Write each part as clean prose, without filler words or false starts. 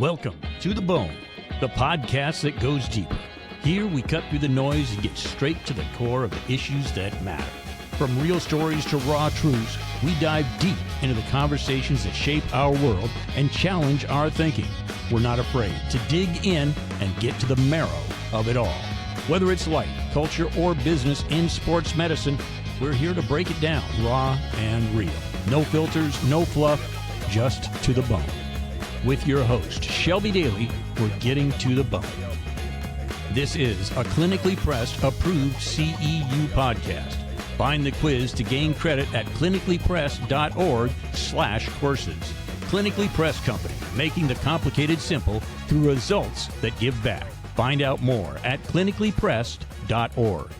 Welcome to The Bone, the podcast that goes deeper. Here we cut through the noise and get straight to the core of the issues that matter. From real stories to raw truths, we dive deep into the conversations that shape our world and challenge our thinking. We're not afraid to dig in and get to the marrow of it all. Whether it's life, culture, or business in sports medicine, we're here to break it down raw and real. No filters, no fluff, just to the bone. With your host, Shelby Daly, we're getting to the bone. This is a clinically pressed, approved CEU podcast. Find the quiz to gain credit at clinicallypressed.org/courses. Clinically Pressed Company, making the complicated simple through results that give back. Find out more at clinicallypressed.org.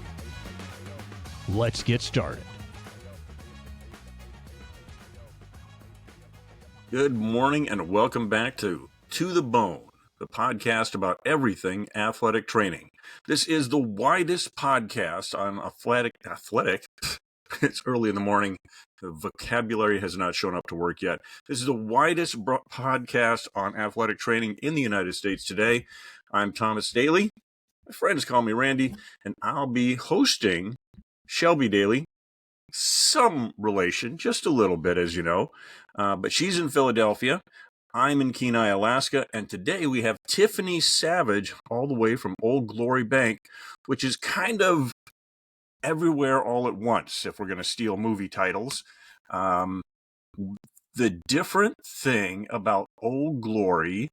Let's get started. Good morning and welcome back to the Bone, the podcast about everything athletic training. This is the widest podcast on athletic. It's early in the morning. The vocabulary has not shown up to work yet. This is the widest podcast on athletic training in the United States today. I'm Thomas Daly. My friends call me Randy, and I'll be hosting Shelby Daly. Some relation, just a little bit, as you know. But she's in Philadelphia. I'm in Kenai, Alaska. And today we have Tiffany Savage all the way from Old Glory Bank, which is kind of everywhere all at once, if we're going to steal movie titles. The different thing about Old Glory,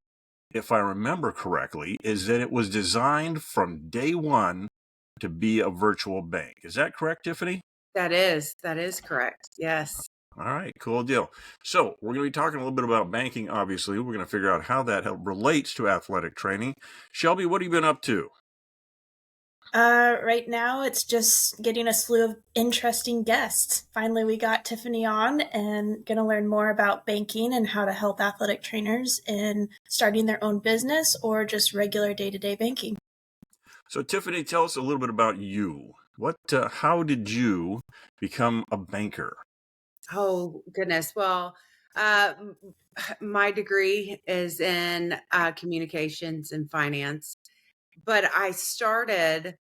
if I remember correctly, is that it was designed from day one to be a virtual bank. Is that correct, Tiffany? That is correct. Yes. All right, cool deal. So we're going to be talking a little bit about banking, obviously. We're going to figure out how that relates to athletic training. Shelby, what have you been up to? Right now, it's just getting a slew of interesting guests. Finally, we got Tiffany on and going to learn more about banking and how to help athletic trainers in starting their own business or just regular day-to-day banking. So Tiffany, tell us a little bit about you. How did you become a banker? Oh, goodness. Well, my degree is in communications and finance, but I started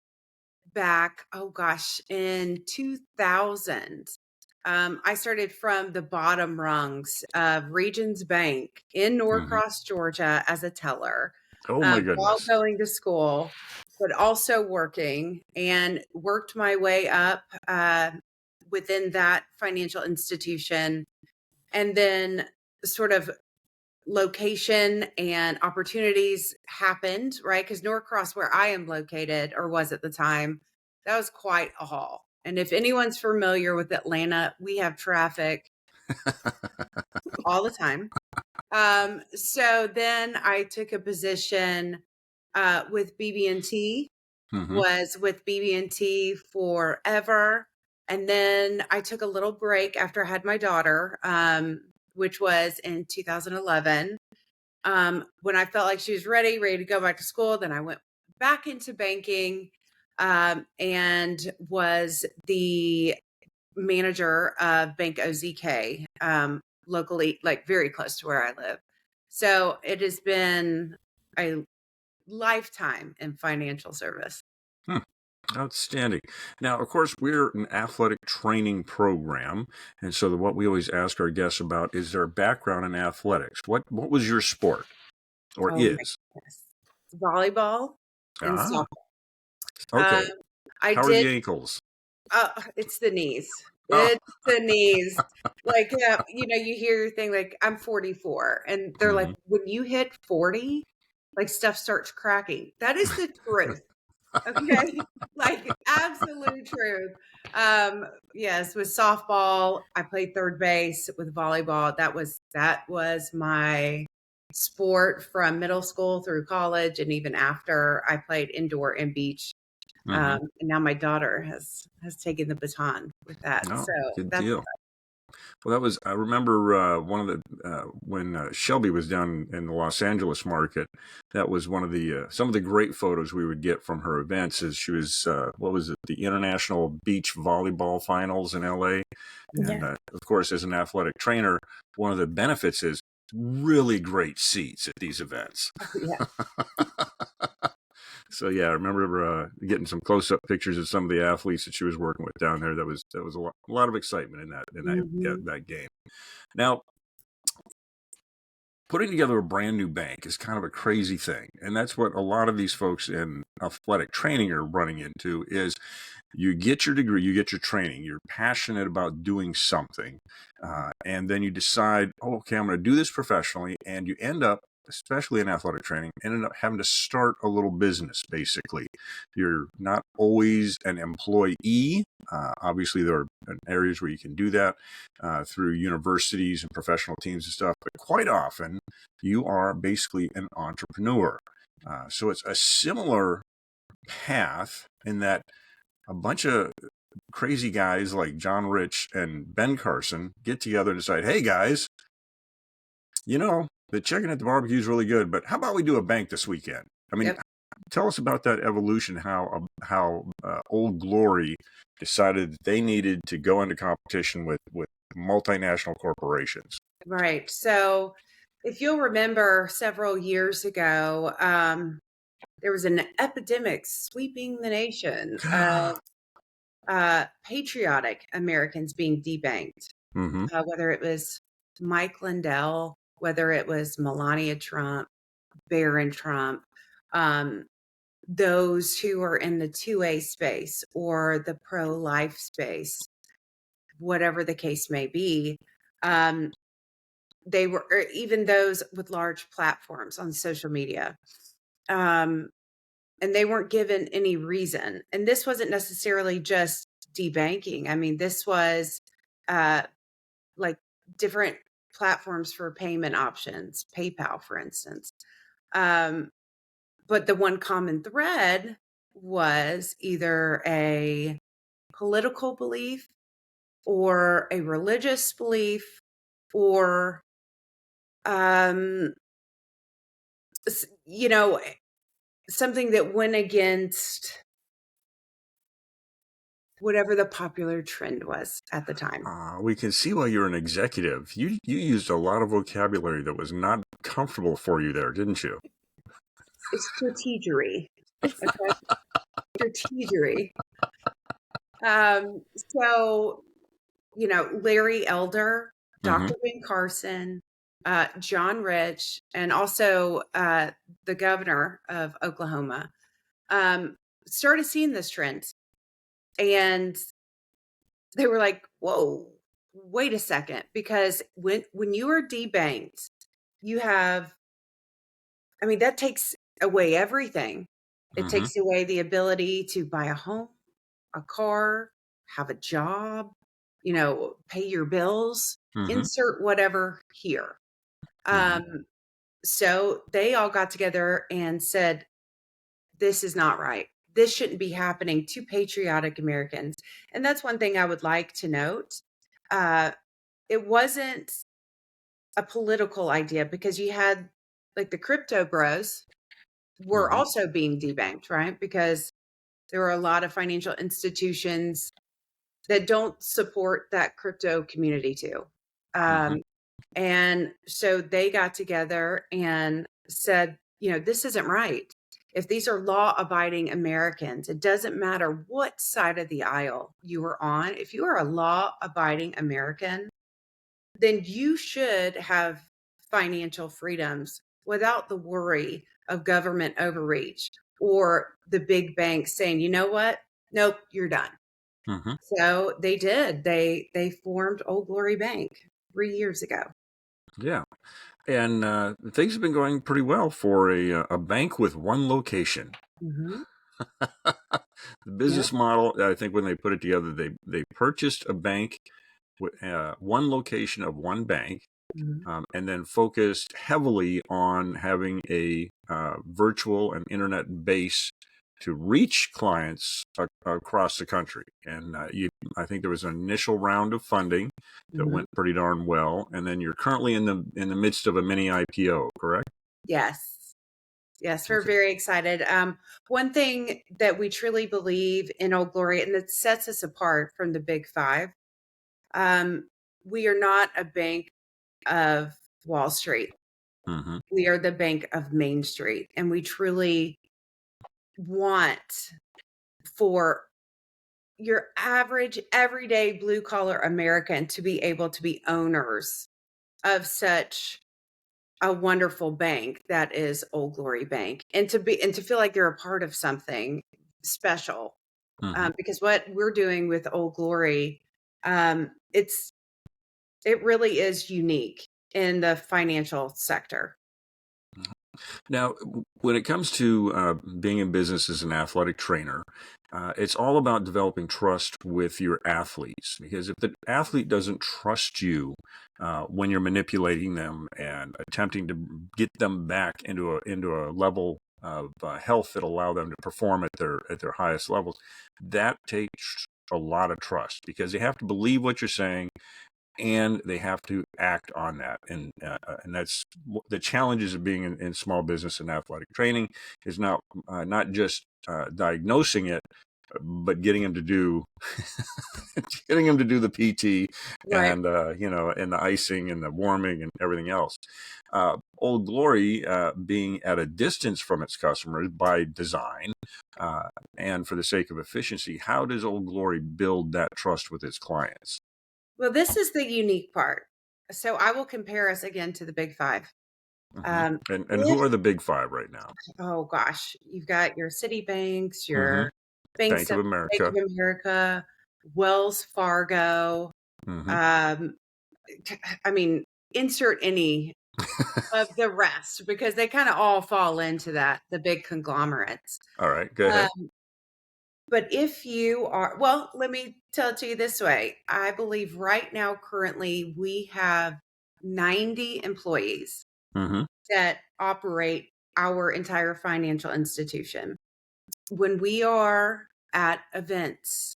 back, in 2000. I started from the bottom rungs of Regions Bank in Norcross, Georgia as a teller. Oh, my goodness. While going to school, but also working, and worked my way up within that financial institution. And then sort of location and opportunities happened, right? Because Norcross, where I am located, or was at the time, that was quite a haul. And if anyone's familiar with Atlanta, we have traffic all the time. So then I took a position with BB&T, was with BB&T forever. And then I took a little break after I had my daughter, which was in 2011. When I felt like she was ready to go back to school, then I went back into banking and was the manager of Bank OZK locally, like very close to where I live. So it has been a lifetime in financial service. Outstanding. Now, of course, we're an athletic training program, and so what we always ask our guests about is their background in athletics. What was your sport, or is? Volleyball and softball. Okay. How are the ankles? It's the knees. It's the knees. Like, you hear your thing, like, I'm 44, and they're like, when you hit 40, like, stuff starts cracking. That is the truth. Okay. Like, absolute truth. Yes, with softball, I played third base. With volleyball, that was my sport from middle school through college, and even after. I played indoor and beach. And now my daughter has taken the baton with that. Oh, so good that's deal. Well, I remember one of the, when Shelby was down in the Los Angeles market, that was one of the, some of the great photos we would get from her events as she was, the International Beach Volleyball Finals in LA. And of course, as an athletic trainer, one of the benefits is really great seats at these events. Yeah. So yeah, I remember getting some close-up pictures of some of the athletes that she was working with down there. That was a lot of excitement in Mhm. that game. Now, putting together a brand new bank is kind of a crazy thing, and that's what a lot of these folks in athletic training are running into. Is you get your degree, you get your training, you're passionate about doing something, and then you decide, oh, okay, I'm going to do this professionally, and you end up, especially in athletic training, ended up having to start a little business. Basically, you're not always an employee. Obviously, there are areas where you can do that through universities and professional teams and stuff, but quite often you are basically an entrepreneur. So it's a similar path in that a bunch of crazy guys like John Rich and Ben Carson get together and decide, hey guys, the chicken at the barbecue is really good, but how about we do a bank this weekend? I mean, Yep. tell us about that evolution, how Old Glory decided that they needed to go into competition with multinational corporations. Right. So if you'll remember several years ago, there was an epidemic sweeping the nation of patriotic Americans being debanked, Mm-hmm. whether it was Mike Lindell, whether it was Melania Trump, Barron Trump, um, those who are in the 2A space or the pro-life space, whatever the case may be. They were, or even those with large platforms on social media. And they weren't given any reason. And this wasn't necessarily just debanking. I mean, this was uh, like different platforms for payment options, PayPal, for instance. But the one common thread was either a political belief or a religious belief or, um, you know, something that went against whatever the popular trend was at the time. We can see why you're an executive. You used a lot of vocabulary that was not comfortable for you there, didn't you? It's strategery. Okay. Strategery. So, Larry Elder, Mm-hmm. Dr. Ben Carson, John Rich, and also the governor of Oklahoma started seeing this trend. And they were like, whoa, wait a second. Because when you are debanked, you have, I mean, that takes away everything. It Mm-hmm. takes away the ability to buy a home, a car, have a job, pay your bills, Mm-hmm. insert whatever here. Mm-hmm. So they all got together and said, this is not right. This shouldn't be happening to patriotic Americans. And that's one thing I would like to note. It wasn't a political idea because you had like the crypto bros were Mm-hmm. also being debanked, right? Because there were a lot of financial institutions that don't support that crypto community too. Mm-hmm. And so they got together and said, this isn't right. If these are law abiding Americans, it doesn't matter what side of the aisle you are on. If you are a law abiding American, then you should have financial freedoms without the worry of government overreach or the big banks saying, you know what? Nope, you're done. Mm-hmm. So they did. They formed Old Glory Bank 3 years ago. Yeah. And things have been going pretty well for a bank with one location. Mm-hmm. The Yep. business model, I think, when they put it together, they purchased a bank with one location of one bank, Mm-hmm. and then focused heavily on having a virtual and internet base to reach clients across the country. And I think there was an initial round of funding that Mm-hmm. went pretty darn well, and then you're currently in the midst of a mini IPO, correct? Yes. Yes, we're Okay. very excited. One thing that we truly believe in Old Glory, and that sets us apart from the big five, we are not a bank of Wall Street. Mm-hmm. We are the bank of Main Street. And we truly want for your average, everyday blue collar American to be able to be owners of such a wonderful bank that is Old Glory Bank, and to feel like they're a part of something special. Mm-hmm. Because what we're doing with Old Glory, it really is unique in the financial sector. Now, when it comes to being in business as an athletic trainer, it's all about developing trust with your athletes. Because if the athlete doesn't trust you when you're manipulating them and attempting to get them back into a level of health that allow them to perform at their highest levels, that takes a lot of trust, because they have to believe what you're saying, and they have to act on that. And that's the challenges of being in small business and athletic training, is not just diagnosing it, but getting them to do the PT, Right. and and the icing and the warming and everything else. Old Glory, being at a distance from its customers by design, and for the sake of efficiency, how does Old Glory build that trust with its clients? Well, this is the unique part. So I will compare us again to the Big Five. Mm-hmm. Um, And who are the big five right now? oh gosh, you've got your Citibanks, Mm-hmm. your banks Bank of of Bank America. of America, Wells Fargo. Mm-hmm. Um, I mean, insert any of the rest, because they kind of all fall into that, the big conglomerates. All right, go ahead. Um, but if you are, well, let me tell it to you this way. I believe right now, currently, we have 90 employees Mm-hmm. that operate our entire financial institution. When we are at events,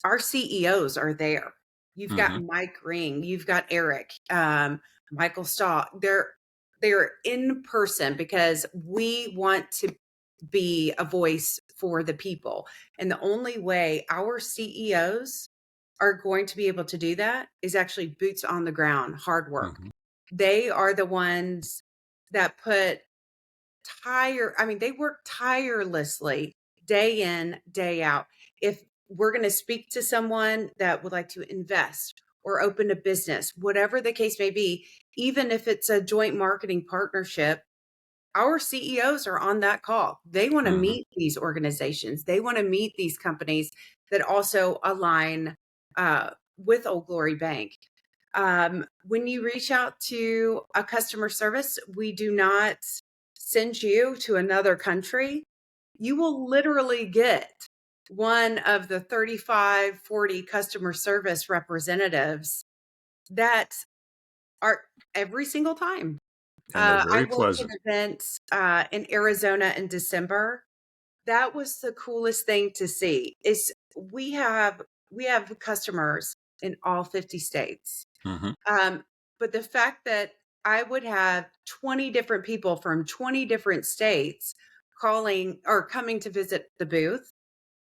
our CEOs are there. You've got Mm-hmm. Mike Ring, you've got Eric, Michael Stahl. They're in person, because we want to be a voice for the people. And the only way our CEOs are going to be able to do that is actually boots on the ground, hard work. Mm-hmm. They are the ones that they work tirelessly day in, day out. If we're going to speak to someone that would like to invest or open a business, whatever the case may be, even if it's a joint marketing partnership, our CEOs are on that call. They want to Mm-hmm. meet these organizations. They want to meet these companies that also align with Old Glory Bank. When you reach out to a customer service, we do not send you to another country. You will literally get one of the 35, 40 customer service representatives that are every single time. And they're I very worked an pleasant. event in Arizona in December. That was the coolest thing to see. Is we have customers in all 50 states. Mm-hmm. Um, but the fact that I would have 20 different people from 20 different states calling or coming to visit the booth,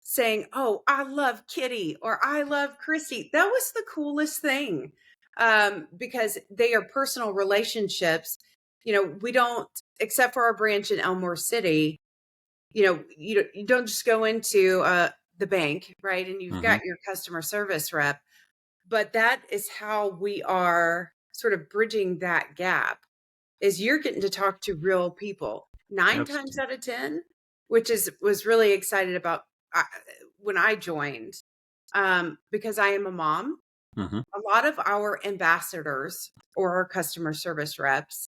saying, "Oh, I love Kitty," or "I love Christy." That was the coolest thing, because they are personal relationships. We don't, except for our branch in Elmore City. You don't just go into the bank, right? And you've Mm-hmm. got your customer service rep, but that is how we are sort of bridging that gap. Is you're getting to talk to real people 9 times Absolutely. out of 10, which was really excited about uh, when I joined, because I am a mom. Mm-hmm. A lot of our ambassadors or our customer service reps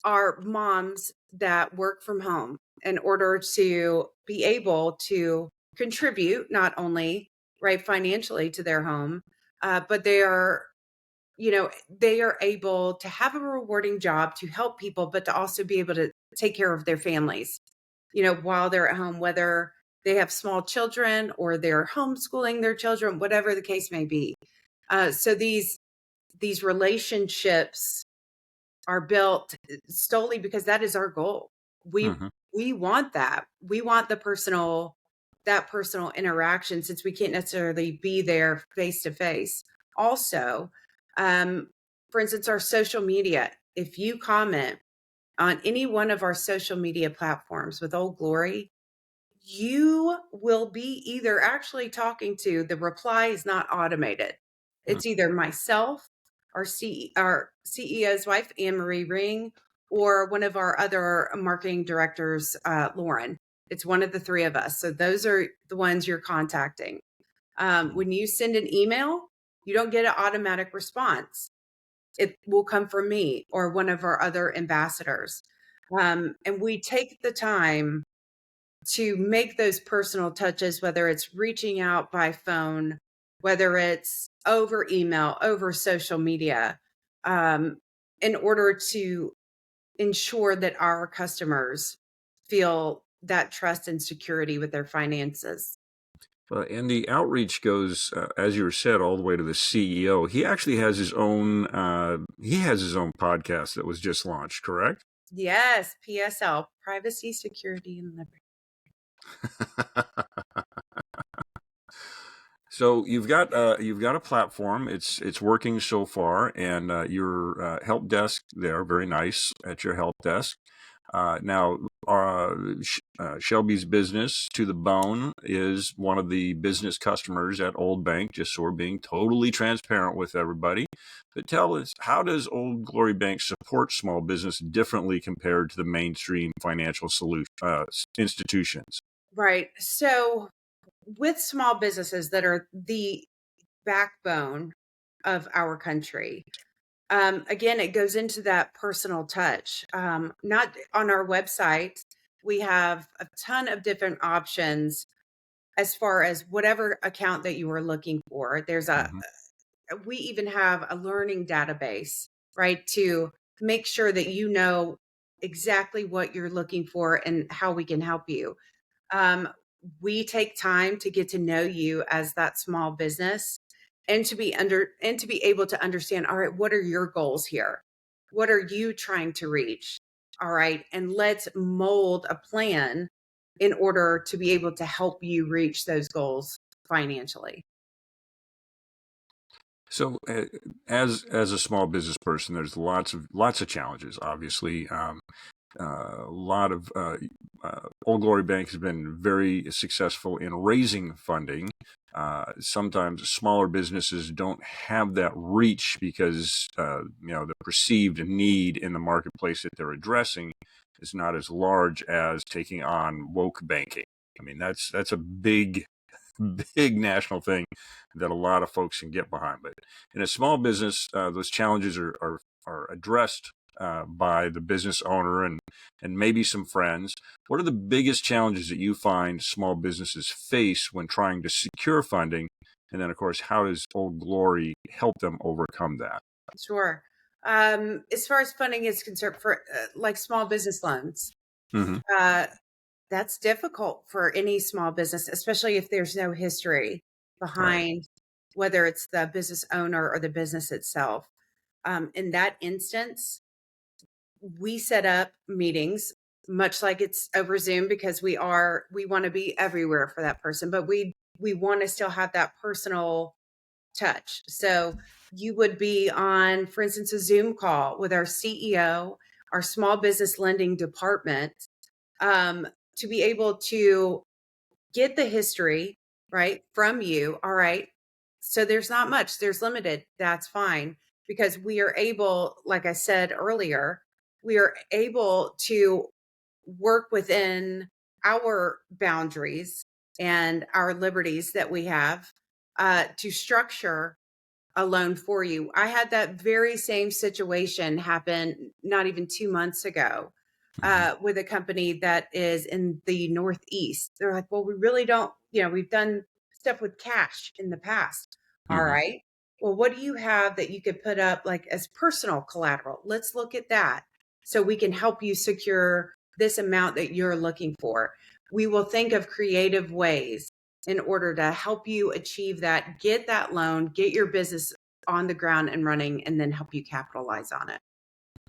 are moms that work from home in order to be able to contribute not only right financially to their home, but they are able to have a rewarding job to help people, but to also be able to take care of their families, while they're at home, whether they have small children or they're homeschooling their children, whatever the case may be. So these relationships are built solely because that is our goal. We Mm-hmm. we want that. We want that personal interaction, since we can't necessarily be there face to face. Also, um, for instance, our social media, if you comment on any one of our social media platforms with Old Glory, you will be either actually talking to, the reply is not automated. It's either myself, our CEO's wife, Anne Marie Ring, or one of our other marketing directors, Lauren. It's one of the three of us. So those are the ones you're contacting. When you send an email, you don't get an automatic response. It will come from me or one of our other ambassadors. And we take the time to make those personal touches, whether it's reaching out by phone, whether it's over email, over social media, in order to ensure that our customers feel that trust and security with their finances. And the outreach goes, as you said, all the way to the CEO. He actually has his own. He has his own podcast that was just launched. Correct? Yes, PSL, privacy, security, and liberty. So you've got a platform. It's working so far, and your help desk there, very nice at your help desk. Now, Shelby's business to the bone is one of the business customers at Old Bank. Just so we're being totally transparent with everybody. But tell us, how does Old Glory Bank support small business differently compared to the mainstream financial institutions? Right. So with small businesses that are the backbone of our country, again, it goes into that personal touch. Not on our website, we have a ton of different options as far as whatever account that you are looking for. We even have a learning database, right, to make sure that you know exactly what you're looking for and how we can help you. Um, we take time to get to know you as that small business and to be able to understand, all right, what are your goals here? What are you trying to reach? All right. And let's mold a plan in order to be able to help you reach those goals financially. So, as a small business person, there's lots of challenges. Obviously, a lot of Old Glory Bank has been very successful in raising funding. Sometimes smaller businesses don't have that reach because the perceived need in the marketplace that they're addressing is not as large as taking on woke banking. I mean, that's a big national thing that a lot of folks can get behind. But in a small business, those challenges are addressed by the business owner and maybe some friends. What are the biggest challenges that you find small businesses face when trying to secure funding? And then, of course, how does Old Glory help them overcome that? Sure. As far as funding is concerned for like small business loans, Mm-hmm. that's difficult for any small business, especially if there's no history behind whether it's the business owner or the business itself. In that instance, we set up meetings much like it's over Zoom because we want to be everywhere for that person, but we want to still have that personal touch. So you would be on, for instance, a Zoom call with our CEO, our small business lending department, to be able to get the history, right, from you. All right. So there's not much, there's limited. That's fine because we are able, like I said earlier, we are able to work within our boundaries and our liberties that we have to structure a loan for you. I had that very same situation happen not even 2 months ago with a company that is in the Northeast. They're like, well, we really don't, we've done stuff with cash in the past. All Mm-hmm. right. Well, what do you have that you could put up like as personal collateral? Let's look at that so we can help you secure this amount that you're looking for. We will think of creative ways in order to help you achieve that, get that loan, get your business on the ground and running, and then help you capitalize on it.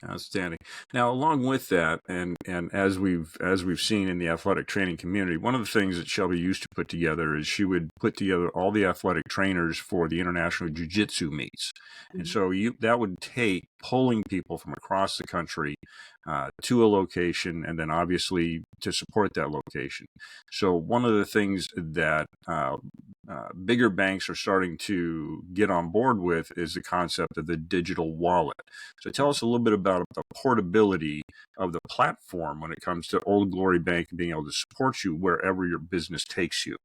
Outstanding. Now, along with that, and as we've seen in the athletic training community, one of the things that Shelby used to put together is she would put together all the athletic trainers for the international jiu-jitsu meets, and so that would take pulling people from across the country to a location, and then obviously to support that location. So one of the things that bigger banks are starting to get on board with is the concept of the digital wallet. So tell us a little bit about the portability of the platform when it comes to Old Glory Bank being able to support you wherever your business takes you.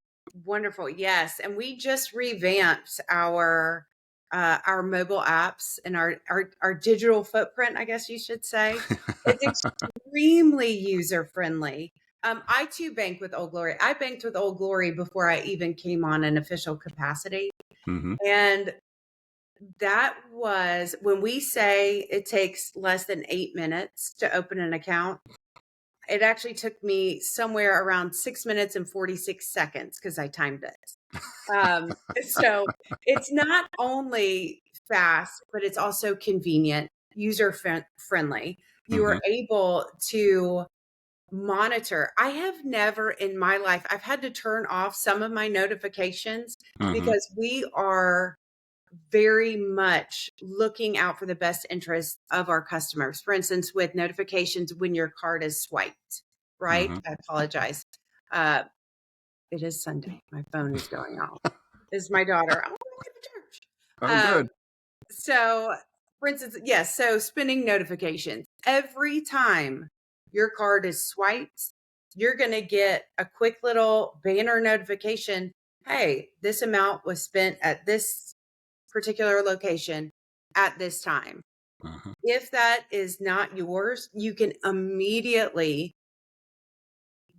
Wonderful. Yes. And we just revamped our mobile apps and our digital footprint, I guess you should say. It's extremely user friendly. I too bank with Old Glory. I banked with Old Glory before I even came on an official capacity. Mm-hmm. And that was when we say it takes less than 8 minutes to open an account. It actually took me somewhere around 6 minutes and 46 seconds because I timed it. So it's not only fast, but it's also convenient, user friendly. You are able to monitor. I have never in my life, I've had to turn off some of my notifications because we are very much looking out for the best interests of our customers. For instance, with notifications when your card is swiped, right? I apologize. It is Sunday. My phone is going off. This is my daughter. I'm going to church. Oh, good. So, for instance, yes. So, spending notifications every time your card is swiped, you're going to get a quick little banner notification. Hey, this amount was spent at this particular location at this time. If that is not yours, you can immediately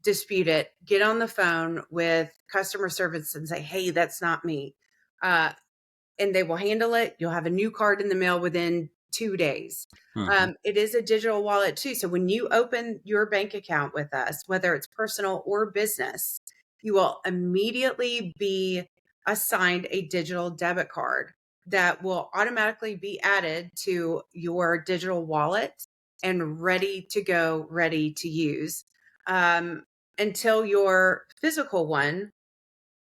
dispute it, get on the phone with customer service and say, hey, that's not me. And they will handle it. You'll have a new card in the mail within 2 days. It is a digital wallet too. So when you open your bank account with us, whether it's personal or business, you will immediately be assigned a digital debit card that will automatically be added to your digital wallet and ready to go, ready to use until your physical one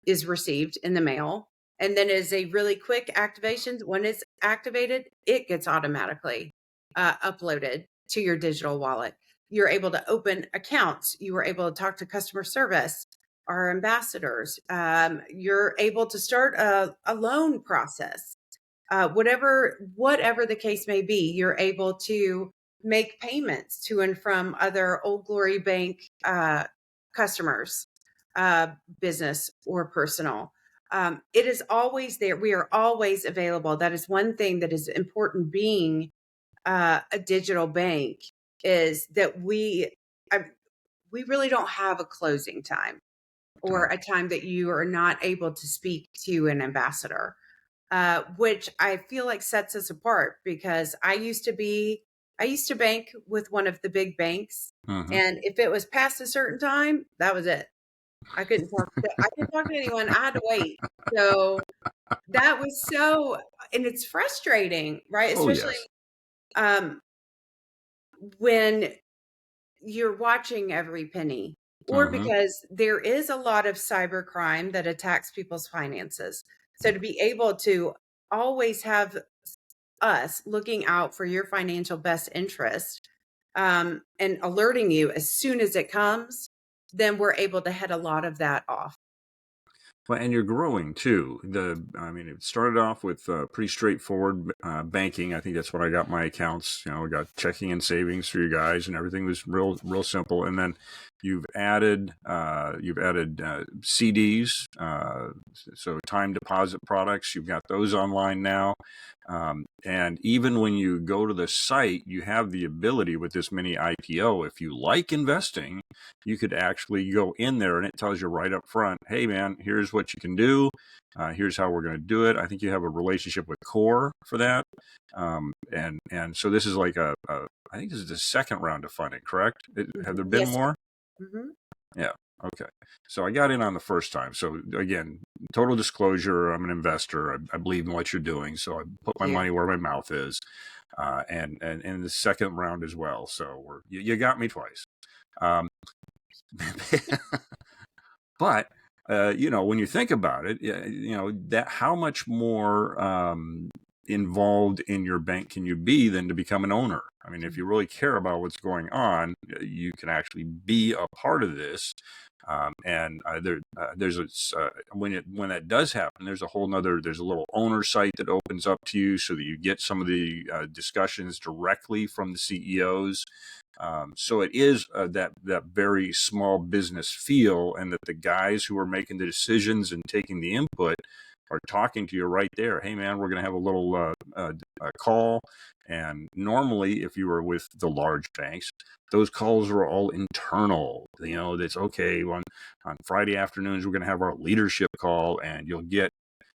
is received in the mail. And then is a really quick activation. When it's activated, it gets automatically uploaded to your digital wallet. You're able to open accounts. You were able to talk to customer service, our ambassadors. You're able to start a loan process. Whatever the case may be, you're able to make payments to and from other Old Glory Bank customers, business or personal. It is always there. We are always available. That is one thing that is important being a digital bank is that we really don't have a closing time or a time that you are not able to speak to an ambassador. Which I feel like sets us apart because I used to bank with one of the big banks. And if it was past a certain time, that was it. I couldn't talk to anyone. I had to wait. So that was and it's frustrating, right? Especially when you're watching every penny or because there is a lot of cyber crime that attacks people's finances. So to be able to always have us looking out for your financial best interest and alerting you as soon as it comes, then we're able to head a lot of that off. Well, and you're growing too. It started off with pretty straightforward banking. I think that's what I got my accounts. I got checking and savings for you guys, and everything was real simple. And then you've added CDs, so time deposit products. You've got those online now. And even when you go to the site, you have the ability with this mini IPO, if you like investing, you could actually go in there and it tells you right up front, hey man, here's what you can do. Here's how we're going to do it. I think you have a relationship with Core for that. And so this is like I think this is the second round of funding, correct? Have there been more? Yeah. Okay. So I got in on the first time. So again, total disclosure, I'm an investor. I believe in what you're doing. So I put my money where my mouth is. and in the second round as well. So you got me twice. Um, but when you think about it, that how much more involved in your bank can you be than to become an owner? I mean, if you really care about what's going on, you can actually be a part of this. When that does happen, there's a little owner site that opens up to you so that you get some of the discussions directly from the CEOs. So it is that very small business feel, and that the guys who are making the decisions and taking the input are talking to you right there. Hey, man, we're going to have a little call. And normally, if you were with the large banks, those calls are all internal. That's okay. On Friday afternoons, we're going to have our leadership call, and you'll get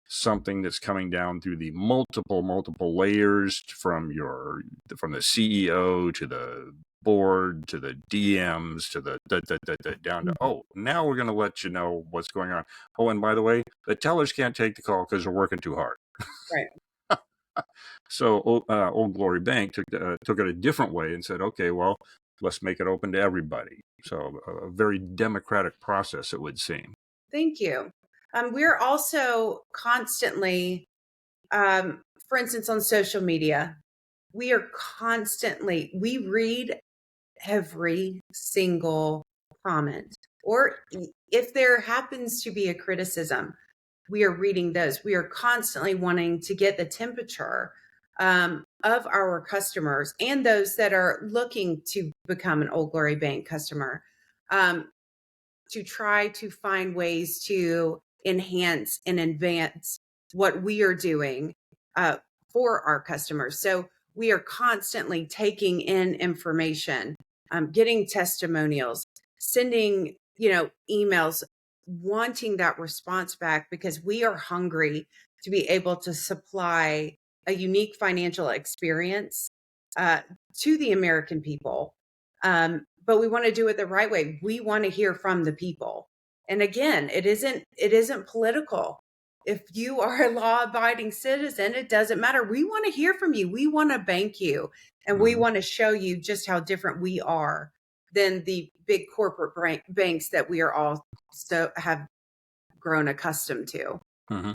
something that's coming down through the multiple layers from the CEO to the board to the DMs to the down to, now we're going to let you know what's going on. Oh, and by the way, the tellers can't take the call because they're working too hard. Right. So Old Glory Bank took it a different way and said, okay, well, let's make it open to everybody. So a very democratic process, it would seem. Thank you. We're also constantly, for instance, on social media, we read every single comment, or if there happens to be a criticism, we are reading those. We are constantly wanting to get the temperature of our customers and those that are looking to become an Old Glory Bank customer, to try to find ways to enhance and advance what we are doing for our customers. So we are constantly taking in information, getting testimonials, sending, emails, wanting that response back, because we are hungry to be able to supply a unique financial experience to the American people. But we want to do it the right way. We want to hear from the people. And again, it isn't political. If you are a law-abiding citizen, it doesn't matter. We want to hear from you. We want to bank you, and we want to show you just how different we are than the big corporate banks that we are all have grown accustomed to. Mm-hmm.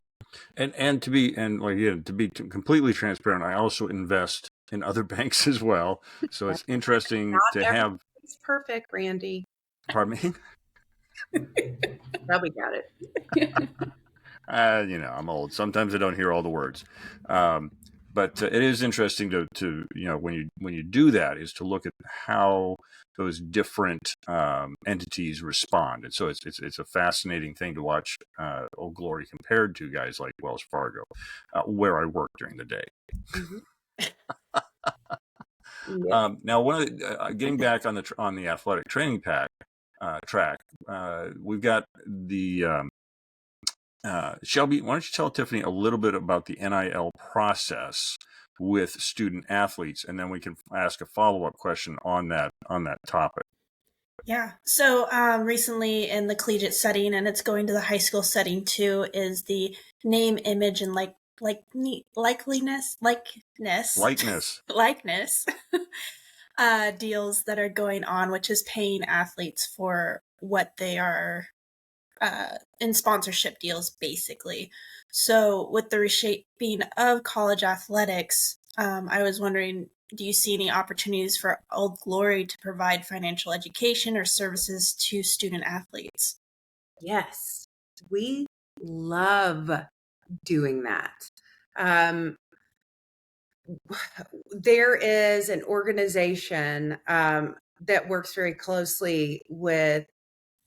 And to be completely transparent, I also invest in other banks as well. So it's interesting to have. It's perfect, Randy. Pardon me. Probably got it. I'm old. Sometimes I don't hear all the words. But it is interesting to when you do that, is to look at how those different entities respond. And so it's a fascinating thing to watch Old Glory compared to guys like Wells Fargo, where I work during the day. Mm-hmm. Now, one of getting back on the athletic training track, we've got the Shelby. Why don't you tell Tiffany a little bit about the NIL process with student athletes, and then we can ask a follow-up question on that topic. Yeah. So recently in the collegiate setting, and it's going to the high school setting too, is the name, image, and likeness deals that are going on, which is paying athletes for what they are in sponsorship deals, basically. So with the reshaping of college athletics, I was wondering, do you see any opportunities for Old Glory to provide financial education or services to student athletes? Yes, we love doing that. There is an organization that works very closely with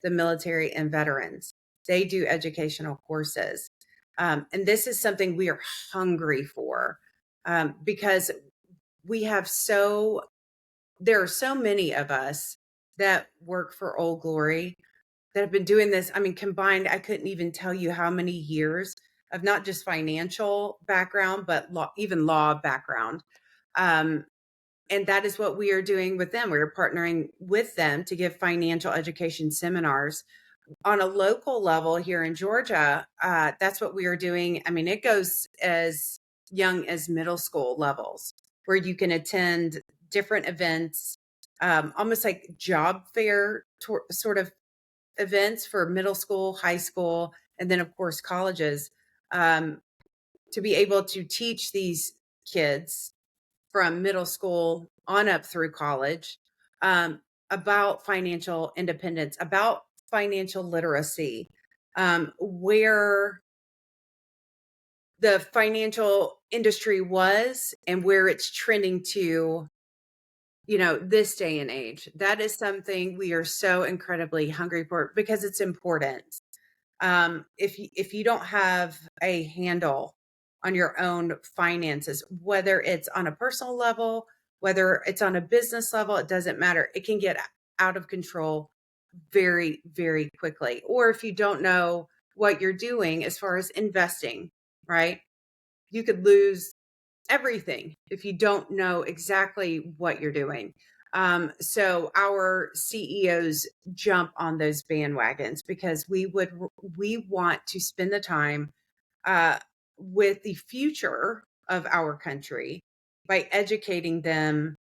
the military and veterans. They do educational courses. And this is something we are hungry for, because there are so many of us that work for Old Glory that have been doing this. I mean, combined, I couldn't even tell you how many years of not just financial background, but even law background. And that is what we are doing with them. We're partnering with them to give financial education seminars on a local level here in Georgia. That's what we are doing. I mean, it goes as young as middle school levels. where you can attend different events, almost like job fair sort of events for middle school, high school, and then, of course, colleges, to be able to teach these kids from middle school on up through college, about financial independence, about financial literacy, where the financial industry was and where it's trending to, this day and age. That is something we are so incredibly hungry for because it's important. If you don't have a handle on your own finances, whether it's on a personal level, whether it's on a business level, it doesn't matter. It can get out of control very, very quickly. Or if you don't know what you're doing as far as investing, right? You could lose everything if you don't know exactly what you're doing. So our CEOs jump on those bandwagons because we want to spend the time with the future of our country by educating them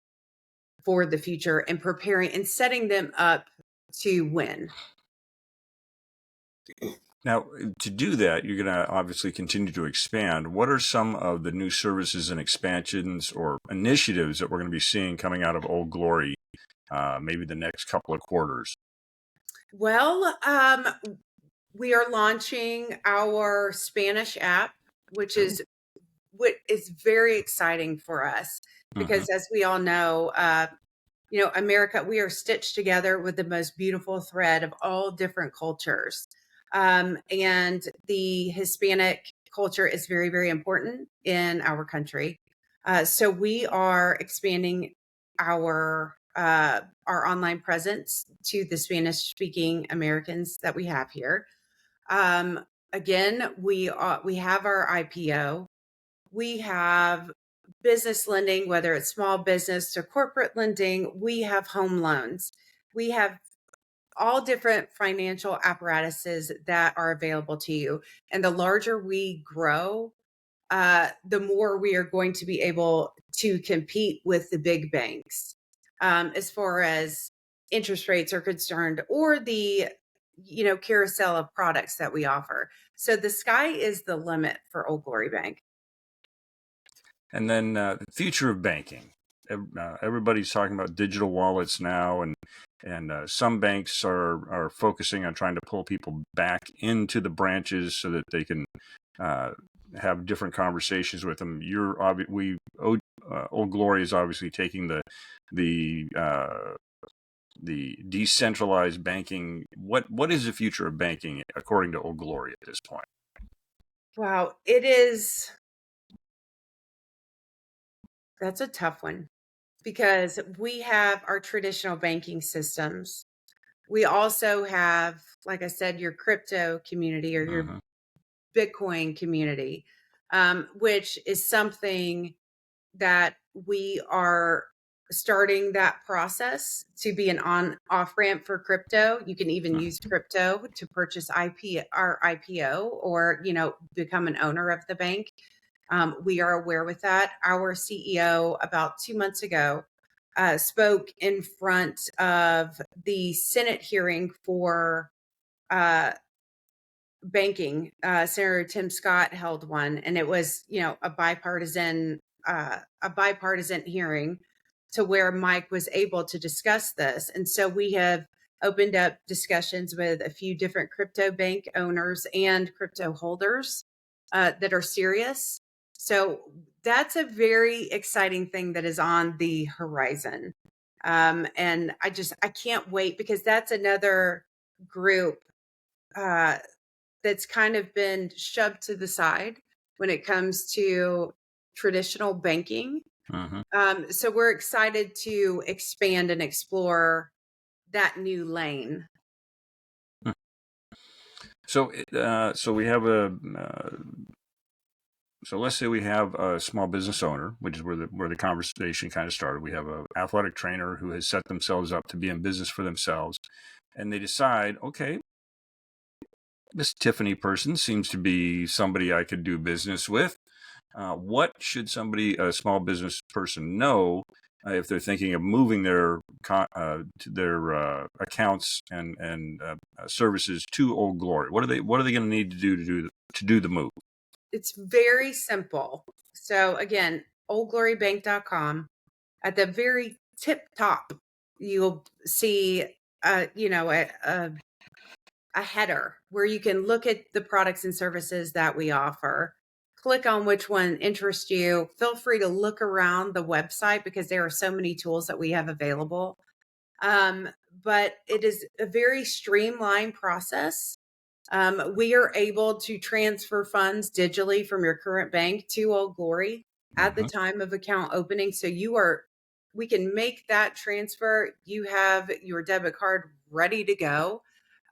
for the future and preparing and setting them up to win. Now, to do that, you're going to obviously continue to expand. What are some of the new services and expansions or initiatives that we're going to be seeing coming out of Old Glory, maybe the next couple of quarters? Well, we are launching our Spanish app, which is what is very exciting for us because, as we all know, America, we are stitched together with the most beautiful thread of all different cultures. And the Hispanic culture is very, very important in our country. So we are expanding our online presence to the Spanish-speaking Americans that we have here. Again, we have our IPO. We have business lending, whether it's small business to corporate lending. We have home loans. We have all different financial apparatuses that are available to you. And the larger we grow, the more we are going to be able to compete with the big banks, as far as interest rates are concerned, or the carousel of products that we offer. So the sky is the limit for Old Glory Bank. And then the future of banking. Everybody's talking about digital wallets now, and some banks are focusing on trying to pull people back into the branches so that they can have different conversations with them. Old Glory is obviously taking the decentralized banking. What is the future of banking according to Old Glory at this point? Wow, that's a tough one because we have our traditional banking systems. We also have, like I said, your crypto community or your Bitcoin community, which is something that we are starting that process to be an on-off ramp for crypto. You can even use crypto to purchase our IPO or, become an owner of the bank. We are aware with that. Our CEO about 2 months ago spoke in front of the Senate hearing for banking. Senator Tim Scott held one, and it was, a bipartisan hearing to where Mike was able to discuss this. And so we have opened up discussions with a few different crypto bank owners and crypto holders that are serious. So that's a very exciting thing that is on the horizon. And I can't wait because that's another group that's kind of been shoved to the side when it comes to traditional banking. So we're excited to expand and explore that new lane. So we have so let's say we have a small business owner, which is where the conversation kind of started. We have an athletic trainer who has set themselves up to be in business for themselves, and they decide, okay, this Tiffany person seems to be somebody I could do business with. What should a small business person know if they're thinking of moving their accounts and services to Old Glory? What are they going to need to do the move? It's very simple. So again, oldglorybank.com. At the very tip top, you'll see, a header where you can look at the products and services that we offer. Click on which one interests you. Feel free to look around the website because there are so many tools that we have available. But it is a very streamlined process. We are able to transfer funds digitally from your current bank to Old Glory at the time of account opening. So we can make that transfer. You have your debit card ready to go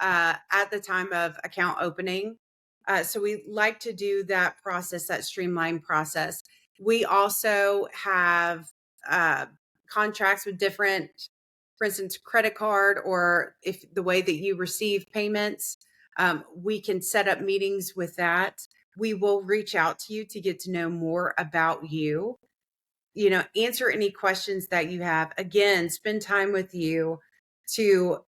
at the time of account opening. So we like to do that process, that streamlined process. We also have contracts with different, for instance, credit card, or if the way that you receive payments, we can set up meetings with that. We will reach out to you to get to know more about you, answer any questions that you have. Again, spend time with you to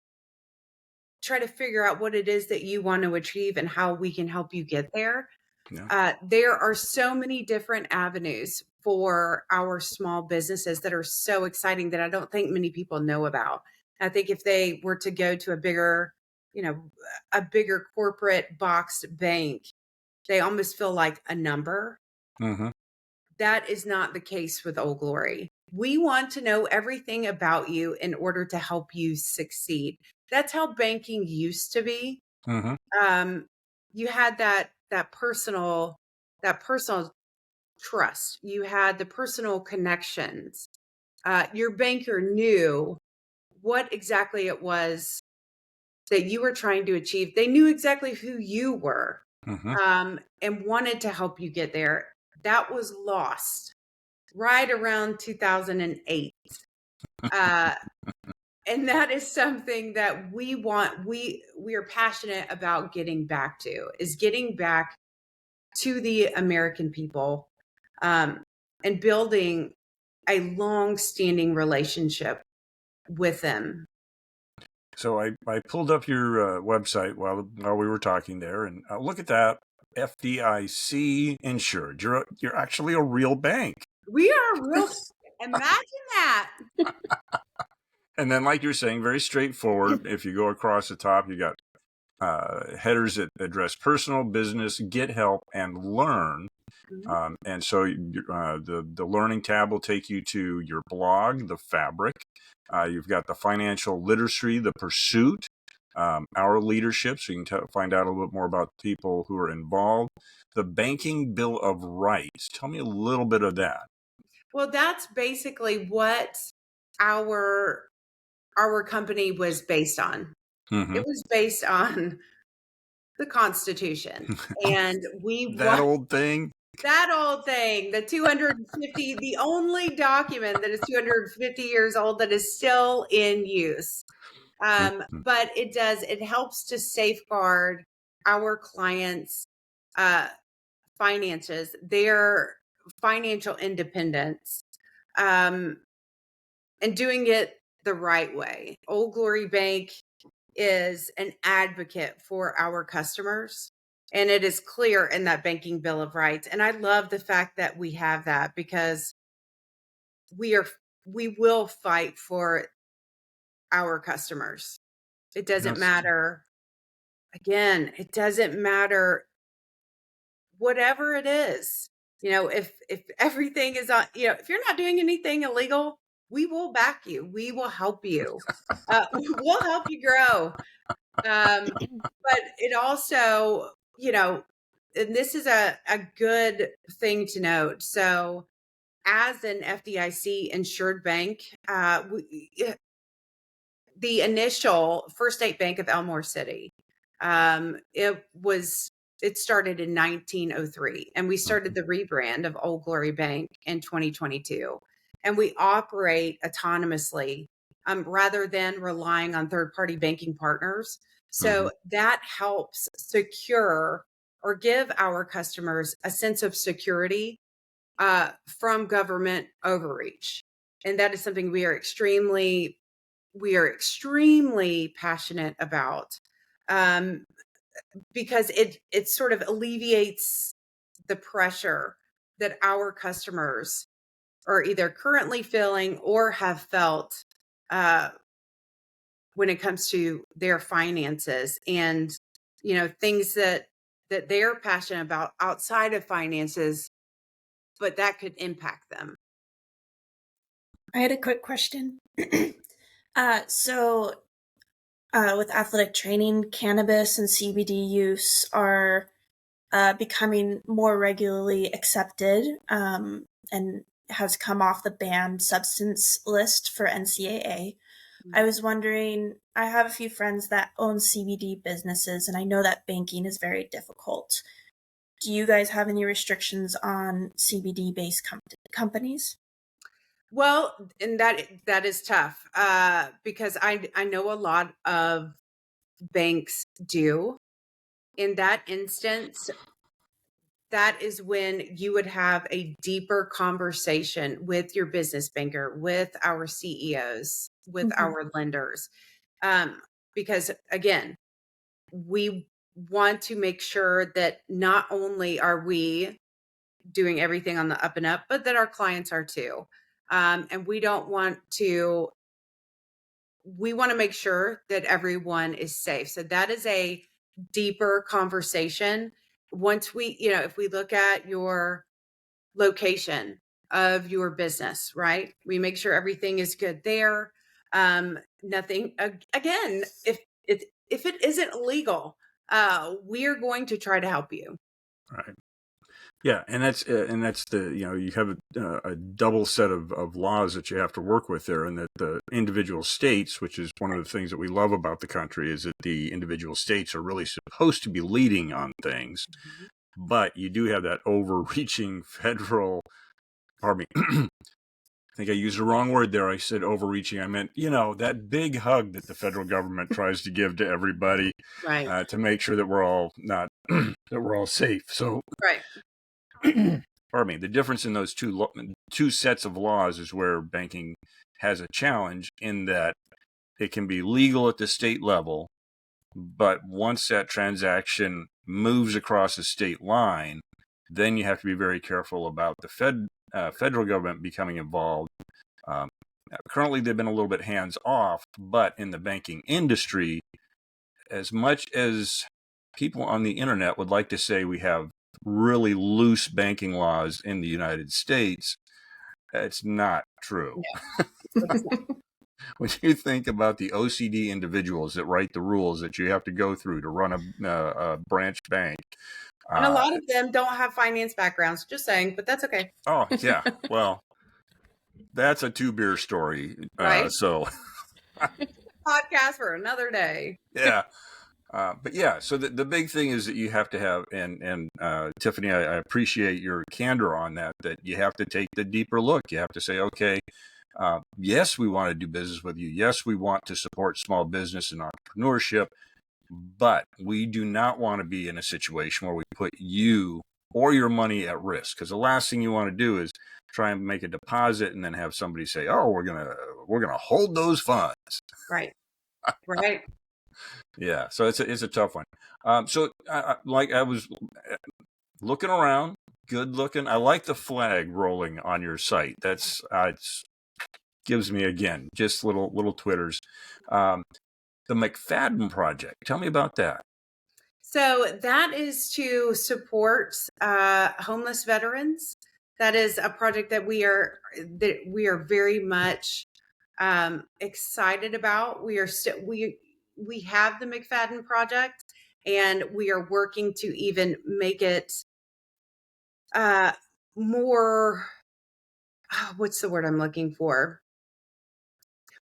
try to figure out what it is that you want to achieve and how we can help you get there. Yeah. There are so many different avenues for our small businesses that are so exciting that I don't think many people know about. I think if they were to go to a bigger corporate boxed bank, they almost feel like a number. Mm-hmm. That is not the case with Old Glory. We want to know everything about you in order to help you succeed. That's how banking used to be. Mm-hmm. You had that personal trust. You had the personal connections. Your banker knew what exactly it was that you were trying to achieve. They knew exactly who you were, and wanted to help you get there. That was lost right around 2008. And that is something that we want. We are passionate about getting back to the American people, and building a long-standing relationship with them. So I pulled up your website while we were talking there, and look at that, FDIC insured. You're actually a real bank. We are real. Imagine that. And then, like you're saying, very straightforward. If you go across the top, you got headers that address personal, business, get help, and learn. And so the learning tab will take you to your blog, the fabric. You've got the financial literacy, the pursuit, our leadership, so you can find out a little bit more about people who are involved. The banking bill of rights. Tell me a little bit of that. Well, that's basically what our company was based on. Mm-hmm. It was based on the Constitution, and That old thing. That old thing, the 250, the only document that is 250 years old that is still in use. But it helps to safeguard our clients' finances, their financial independence, and doing it the right way. Old Glory Bank is an advocate for our customers. And it is clear in that banking bill of rights. And I love the fact that we have that, because we will fight for our customers. It doesn't matter. Again, it doesn't matter whatever it is. If everything is on, if you're not doing anything illegal, we will back you. We will help you. We'll help you grow. But it also, and this is a good thing to note. So as an FDIC insured bank, the initial First State Bank of Elmore City, it started in 1903, and we started the rebrand of Old Glory Bank in 2022. And we operate autonomously, rather than relying on third-party banking partners. So that helps secure or give our customers a sense of security from government overreach. And that is something we are extremely passionate about, because it sort of alleviates the pressure that our customers are either currently feeling or have felt when it comes to their finances, and things that they're passionate about outside of finances, but that could impact them. I had a quick question. So with athletic training, cannabis and CBD use are becoming more regularly accepted, and has come off the banned substance list for NCAA. I was wondering, I have a few friends that own CBD businesses, and I know that banking is very difficult. Do you guys have any restrictions on CBD-based companies? Well, and that is tough, because I know a lot of banks do. In that instance, that is when you would have a deeper conversation with your business banker, with our CEOs, with our lenders. Because again, we want to make sure that not only are we doing everything on the up and up, but that our clients are too. And we want to make sure that everyone is safe. So that is a deeper conversation. Once if we look at your location of your business, right? We make sure everything is good there. Nothing, again, if it isn't illegal, we're going to try to help you. Right. Yeah, and that's the you have a double set of laws that you have to work with there, and that the individual states, which is one of the things that we love about the country, is that the individual states are really supposed to be leading on things, but you do have that overreaching federal. Pardon me. I think I used the wrong word there. I said overreaching. I meant that big hug that the federal government tries to give to everybody, Right. to make sure that we're all not that we're all safe. So. Right. Pardon me. The difference in those two sets of laws is where banking has a challenge, in that it can be legal at the state level, but once that transaction moves across a state line, then you have to be very careful about the federal government becoming involved. Currently, they've been a little bit hands off, but in the banking industry, as much as people on the internet would like to say we have really loose banking laws in the United States, it's not true. Yeah. When you think about the OCD individuals that write the rules that you have to go through to run a branch bank. And a lot of them don't have finance backgrounds, just saying, but that's okay. Oh, yeah. Well, that's a 2-beer story. Right. So Podcast for another day. Yeah. But yeah, so the big thing is that you have to have, and Tiffany, I appreciate your candor on that you have to take the deeper look. You have to say, okay, yes, we want to do business with you. Yes, we want to support small business and entrepreneurship, but we do not want to be in a situation where we put you or your money at risk. Because the last thing you want to do is try and make a deposit and then have somebody say, oh, we're gonna hold those funds. Right. Right. Yeah, so it's a tough one. So like I was looking around, good looking. I like the flag rolling on your site. That's it gives me, again, just little twitters. The McFadden Project. Tell me about that. So that is to support homeless veterans. That is a project that we are very much excited about. We are we have the McFadden Project, and we are working to even make it more. What's the word I'm looking for?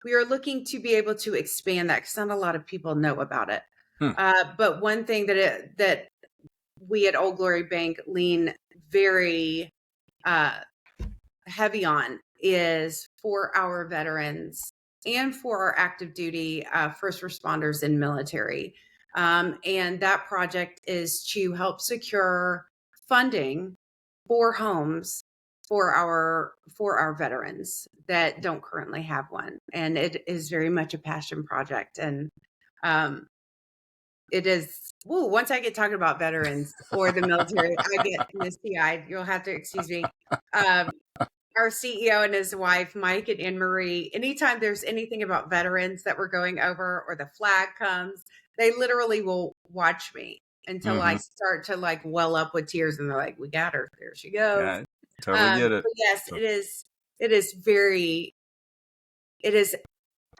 We are looking to be able to expand that, because not a lot of people know about it. But one thing that we at Old Glory Bank lean very heavy on is for our veterans and for our active duty first responders and military. And that project is to help secure funding for homes for our veterans that don't currently have one. And it is very much a passion project. And it is, once I get talking about veterans or the military, I get misty-eyed. You'll have to excuse me. Our CEO and his wife, Mike and Anne Marie, anytime there's anything about veterans that we're going over or the flag comes, they literally will watch me until I start to like well up with tears, and they're like, "We got her. There she goes." Yeah, totally get it. But yes, it is. It is very. It is.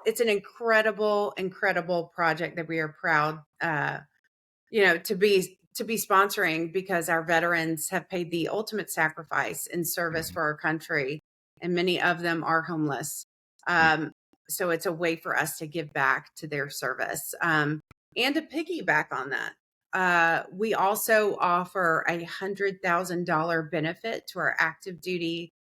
It's an incredible, incredible project that we are proud, to be sponsoring, because our veterans have paid the ultimate sacrifice in service for our country, and many of them are homeless. So it's a way for us to give back to their service, and to piggyback on that. We also offer $100,000 benefit to our active duty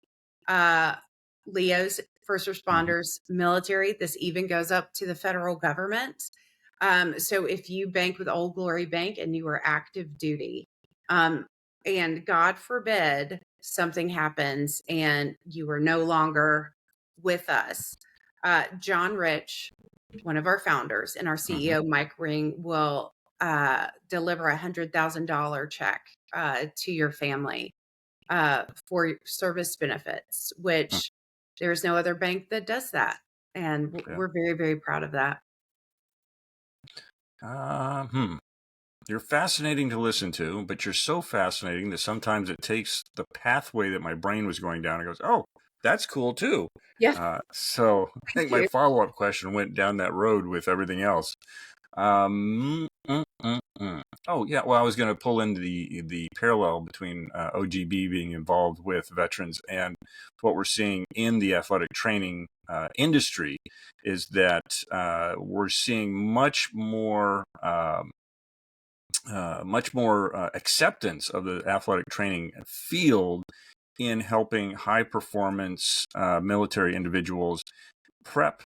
Leos, first responders, military. This even goes up to the federal government. So if you bank with Old Glory Bank and you are active duty, and God forbid something happens and you are no longer with us, John Rich, one of our founders, and our CEO, Mike Ring, will deliver $100,000 check to your family for service benefits, which there's no other bank that does that. And we're very, very proud of that. You're fascinating to listen to, but you're so fascinating that sometimes it takes the pathway that my brain was going down and goes, oh, that's cool too. Yeah. So I think my follow-up question went down that road with everything else. Oh, yeah. Well, I was going to pull in the parallel between OGB being involved with veterans and what we're seeing in the athletic training industry is that we're seeing much more acceptance of the athletic training field in helping high performance military individuals prep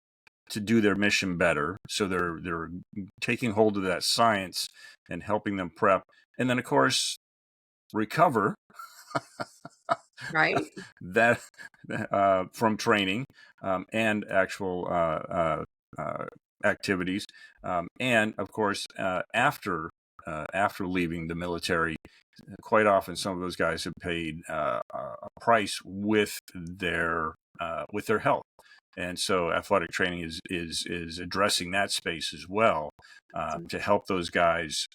to do their mission better. So they're taking hold of that science and helping them prep, and then of course recover right that from training and actual activities, and of course after leaving the military. Quite often, some of those guys have paid a price with their health. And so athletic training is addressing that space as well to help those guys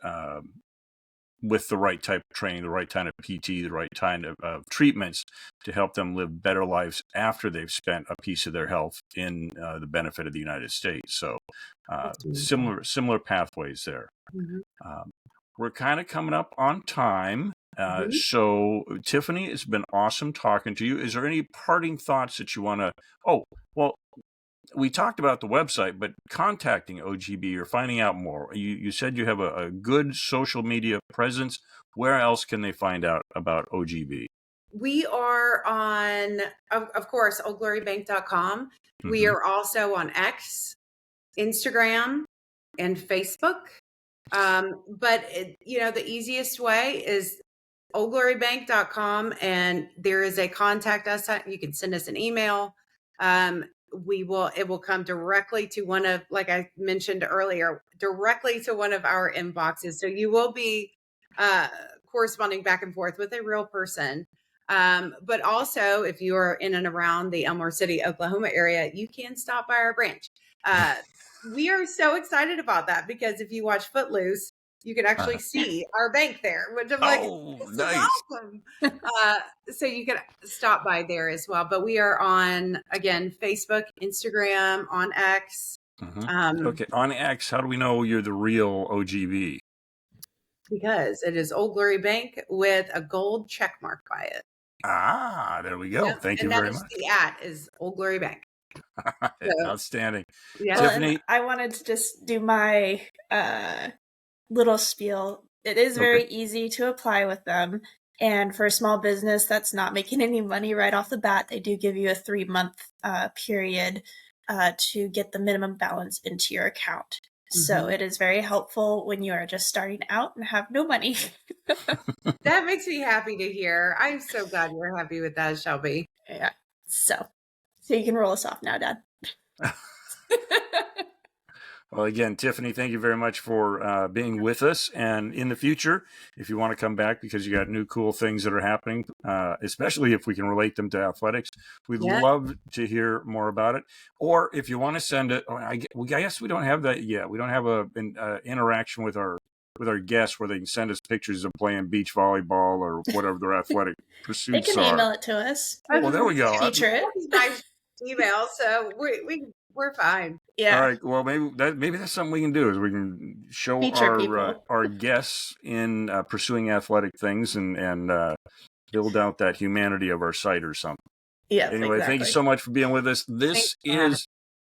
with the right type of training, the right kind of PT, the right kind of treatments to help them live better lives after they've spent a piece of their health in the benefit of the United States. So similar pathways there. We're kind of coming up on time. So, Tiffany, it's been awesome talking to you. Is there any parting thoughts that you want to... Oh, well, we talked about the website, but contacting OGB or finding out more. You said you have a good social media presence. Where else can they find out about OGB? We are on, of course, oldglorybank.com. We are also on X, Instagram, and Facebook. But the easiest way is oldglorybank.com, and there is a contact us. You can send us an email. It will come directly to one of, like I mentioned earlier, directly to one of our inboxes. So you will be corresponding back and forth with a real person. But also, if you are in and around the Elmore City, Oklahoma area, you can stop by our branch. We are so excited about that because if you watch Footloose, you can actually see our bank there, which I'm like, this nice. is awesome. So you can stop by there as well. But we are on, again, Facebook, Instagram, on X. Okay, on X, how do we know you're the real OGB? Because it is Old Glory Bank with a gold check mark by it. There we go. Yep. Thank you very much. The @ is Old Glory Bank. So, outstanding. Yeah. Tiffany? Well, I wanted to just do my little spiel. It is very easy to apply with them. And for a small business that's not making any money right off the bat, they do give you a 3-month period to get the minimum balance into your account. So it is very helpful when you are just starting out and have no money. That makes me happy to hear. I'm so glad you're happy with that, Shelby. Yeah. So you can roll us off now, Dad. Well, again, Tiffany, thank you very much for being with us. And in the future, if you want to come back because you got new cool things that are happening, especially if we can relate them to athletics, we'd love to hear more about it. Or if you want to send it, I guess we don't have that yet. We don't have an interaction with our guests where they can send us pictures of playing beach volleyball or whatever their athletic pursuits are. They can email it to us. Well, there we go. Feature it. Nice email, so we're fine. Yeah. All right. Well, maybe that's something we can do is we can show our guests in pursuing athletic things and build out that humanity of our site or something. Yeah. Anyway, Thank you so much for being with us.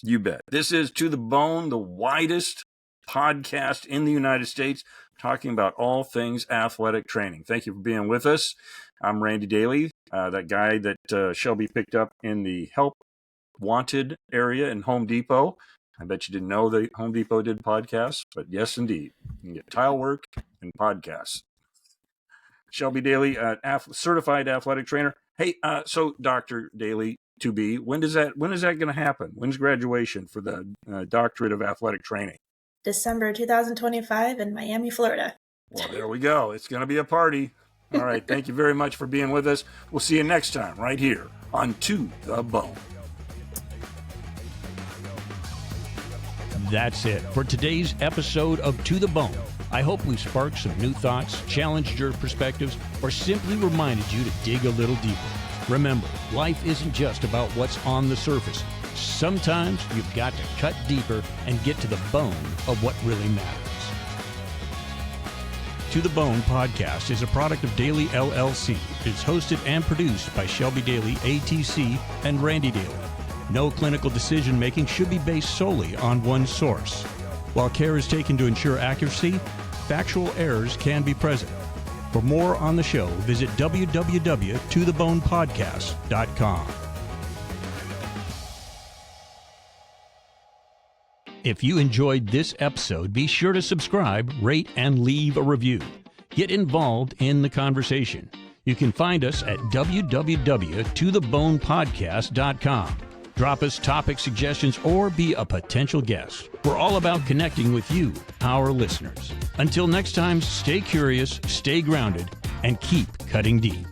You bet. This is To the Bone, the widest podcast in the United States, talking about all things athletic training. Thank you for being with us. I'm Randy Daly, that guy that Shelby picked up in the Help Wanted area in Home Depot. I bet you didn't know that Home Depot did podcasts, but yes, indeed. You can get tile work and podcasts. Shelby Daly, certified athletic trainer. Hey, so Dr. Daly, to be, when is that going to happen? When's graduation for the doctorate of athletic training? December 2025 in Miami, Florida. Well, there we go. It's going to be a party. All right. Thank you very much for being with us. We'll see you next time right here on To the Bone. That's it for today's episode of To the Bone. I hope we've sparked some new thoughts, challenged your perspectives, or simply reminded you to dig a little deeper. Remember, life isn't just about what's on the surface. Sometimes you've got to cut deeper and get to the bone of what really matters. To the Bone podcast is a product of Daly LLC. It's hosted and produced by Shelby Daly, ATC, and Randy Daly. No clinical decision-making should be based solely on one source. While care is taken to ensure accuracy, factual errors can be present. For more on the show, visit www.tothebonepodcast.com. If you enjoyed this episode, be sure to subscribe, rate, and leave a review. Get involved in the conversation. You can find us at www.tothebonepodcast.com. Drop us topic suggestions or be a potential guest. We're all about connecting with you, our listeners. Until next time, stay curious, stay grounded, and keep cutting deep.